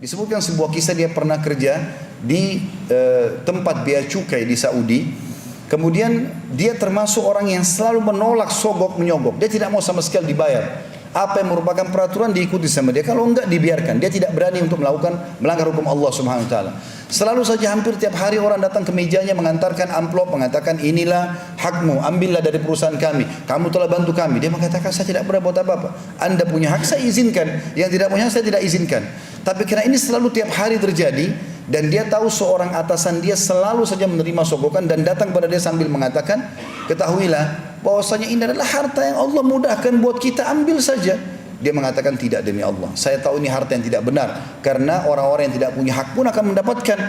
Disebutkan sebuah kisah dia pernah kerja di tempat bea cukai di Saudi. Kemudian dia termasuk orang yang selalu menolak sogok menyogok. Dia tidak mau sama sekali dibayar. Apa yang merupakan peraturan diikuti sama dia. Kalau enggak dibiarkan. Dia tidak berani untuk melanggar hukum Allah Subhanahu Wa Taala. Selalu saja hampir tiap hari orang datang ke mejanya mengantarkan amplop, mengatakan inilah hakmu, ambillah dari perusahaan kami. Kamu telah bantu kami. Dia mengatakan saya tidak pernah buat apa-apa. Anda punya hak saya izinkan, yang tidak punya hak saya tidak izinkan. Tapi karena ini selalu tiap hari terjadi dan dia tahu seorang atasan dia selalu saja menerima sogokan dan datang kepada dia sambil mengatakan, ketahuilah bahwasanya ini adalah harta yang Allah mudahkan buat kita, ambil saja. Dia mengatakan tidak, demi Allah, saya tahu ini harta yang tidak benar, karena orang-orang yang tidak punya hak pun akan mendapatkan.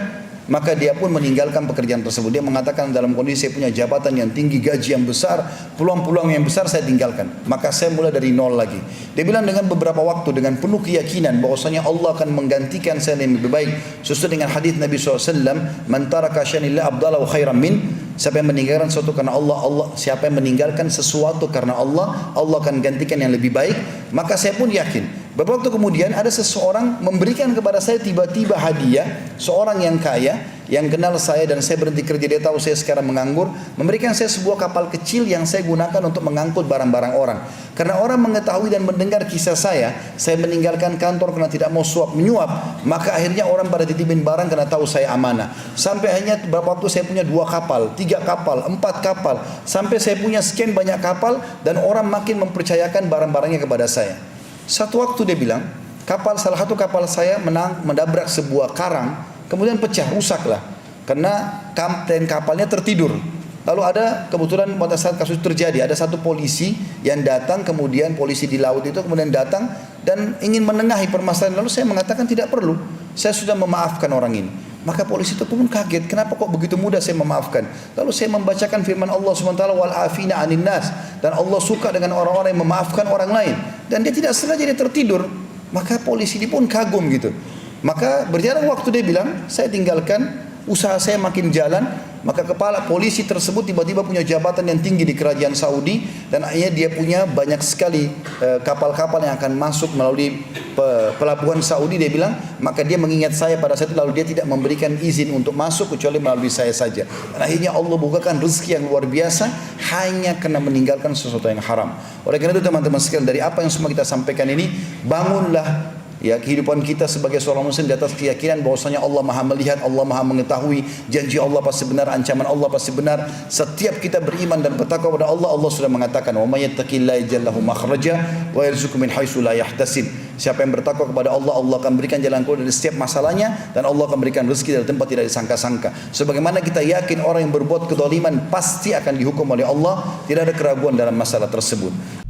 Maka dia pun meninggalkan pekerjaan tersebut. Dia mengatakan dalam kondisi saya punya jabatan yang tinggi, gaji yang besar, peluang-peluang yang besar, saya tinggalkan. Maka saya mulai dari nol lagi. Dia bilang dengan beberapa waktu, dengan penuh keyakinan bahwasanya Allah akan menggantikan saya yang lebih baik. Sesuai dengan hadis Nabi SAW, man taraka syanillah abdalahu khairan min. Siapa yang meninggalkan sesuatu karena Allah, siapa yang meninggalkan sesuatu karena Allah, Allah akan gantikan yang lebih baik. Maka saya pun yakin. Beberapa waktu kemudian ada seseorang memberikan kepada saya tiba-tiba hadiah, seorang yang kaya, yang kenal saya dan saya berhenti kerja, dia tahu saya sekarang menganggur, memberikan saya sebuah kapal kecil yang saya gunakan untuk mengangkut barang-barang orang. Karena orang mengetahui dan mendengar kisah saya meninggalkan kantor karena tidak mau suap menyuap, maka akhirnya orang pada titipin barang karena tahu saya amanah. Sampai akhirnya beberapa waktu saya punya 2 kapal, 3 kapal, 4 kapal, sampai saya punya sekian banyak kapal dan orang makin mempercayakan barang-barangnya kepada saya. Satu waktu dia bilang, salah satu kapal saya mendabrak sebuah karang, kemudian pecah, rusaklah. Karena kapten kapalnya tertidur. Lalu ada kebetulan pada saat kasus terjadi, ada satu polisi yang datang, kemudian polisi di laut itu kemudian datang dan ingin menengahi permasalahan. Lalu saya mengatakan tidak perlu, saya sudah memaafkan orang ini. Maka polisi itu pun kaget, kenapa kok begitu mudah saya memaafkan. Lalu saya membacakan firman Allah SWT, wal afina anin nas, dan Allah suka dengan orang-orang yang memaafkan orang lain. Dan dia tidak sengaja dia tertidur. Maka polisi ini pun kagum gitu. Maka berjalan waktu dia bilang, saya tinggalkan, usaha saya makin jalan. Maka kepala polisi tersebut tiba-tiba punya jabatan yang tinggi di kerajaan Saudi, dan akhirnya dia punya banyak sekali kapal-kapal yang akan masuk melalui pelabuhan Saudi. Dia bilang, maka dia mengingat saya pada saat itu, lalu dia tidak memberikan izin untuk masuk kecuali melalui saya saja. Dan akhirnya Allah bukakan rezeki yang luar biasa hanya karena meninggalkan sesuatu yang haram. Oleh karena itu teman-teman sekalian, dari apa yang semua kita sampaikan ini, bangunlah ya kehidupan kita sebagai seorang muslim di atas keyakinan bahwasanya Allah Maha melihat, Allah Maha mengetahui, janji Allah pasti benar, ancaman Allah pasti benar. Setiap kita beriman dan bertakwa kepada Allah, Allah sudah mengatakan, "Wa may yattaqillaha yaj'al lahu makhraja wa yarzuqhu min haitsu la yahtasib." Siapa yang bertakwa kepada Allah, Allah akan berikan jalan keluar dari setiap masalahnya, dan Allah akan berikan rezeki dari tempat tidak disangka-sangka. Sebagaimana kita yakin orang yang berbuat kedoliman pasti akan dihukum oleh Allah, tidak ada keraguan dalam masalah tersebut.